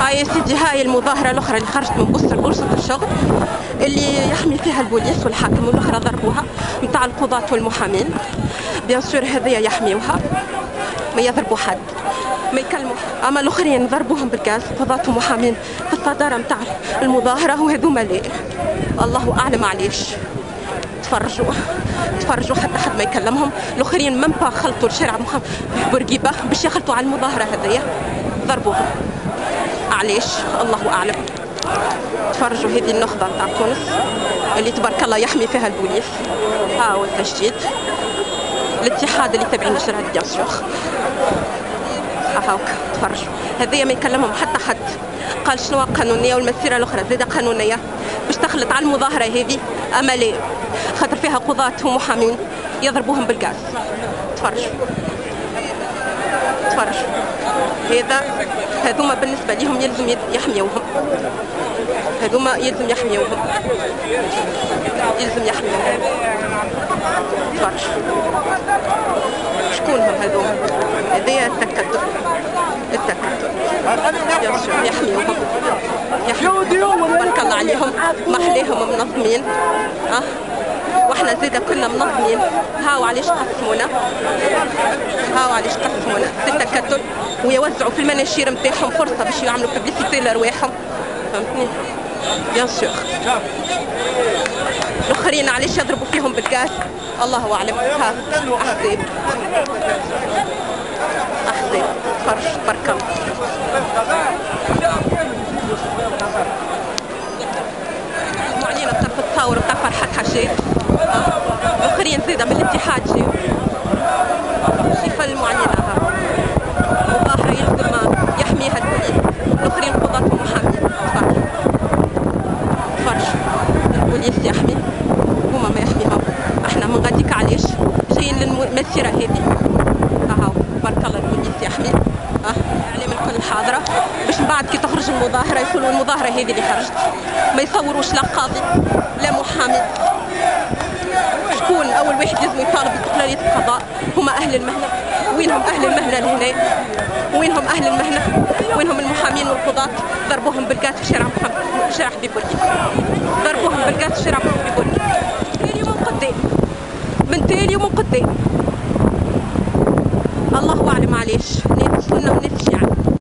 هاي سيدي، هاي المظاهرة الأخرى اللي خرجت من بورصة الشغل اللي يحمي فيها البوليس والحاكم، والأخرى ضربوها نتاع القضاة والمحامين. بيان سور هذيا يحميوها، ما يضربوا حد، ما يكلموا. أما الآخرين ضربوهم بالغاز، قضاة ومحامين في الصدارة نتاع المظاهرة، وهذوما لا الله أعلم علاش. تفرجوا حتى حد ما يكلمهم. الآخرين من با خلطوا الشارع بورقيبة باش يخلطوا على المظاهرة هذيا، ضربوهم. علاش الله اعلم. تفرجوا هذه النخبه تاع تونس اللي تبارك الله يحمي فيها البوليس. ها هو التجديد، الاتحاد اللي تابعين الجراد بيان سور. ها هاك تفرجوا، هذايا ما يكلمهم حتى حد. قال شنو قانونيه والمسيره الاخرى زاده قانونيه باش تخلط على المظاهره هذه. اما لا، خاطر فيها قضاة ومحامين يضربوهم بالغاز. تفرجوا هذوما بالنسبة لهم يلزم يحميوهم. هذوما يلزم يحميوهم. تفرج شكونهم هذوما؟ هذايا التكتل يحميوهم. بارك الله عليهم، محليهم منظمين. واحنا زيدا كنا منظمين. هاو علاش قسمونا في التكتل، ويوزعوا في المناشير نتاعهم فرصه باش يعملوا ببليسيتي لرواحهم، فهمتني؟ بيان سور. الاخرين علاش يضربوا فيهم بالغاز الله اعلم. ها احزاب تفرج تبارك الله. معلينا طرف التصاور بتاع فرحة حشيش. الاخرين زيدا من الاتحاد جاو. شوف المعلنة مظاهرة يلزم يحميها البوليس، الاخرين قضاة ومحامين. تفرج البوليس يحمي، هما ما يحميهم. احنا من غاديك علاش جايين للمسيرة هذه. هاو تبارك الله البوليس يحمي. اعلام الكل حاضرة باش من بعد كي تخرج المظاهرة يقولوا المظاهرة هذه اللي خرجت، ما يصوروش لا قاضي لا محامي. شكون اول واحد لازم يطالب باستقلالية القضاء؟ هما اهل المهنة. وينهم اهل المهنة لهنا؟ وينهم المحامين والقضاة؟ ضربوهم بالغاز في شارع حبيب ضربوهم بالغاز في شارع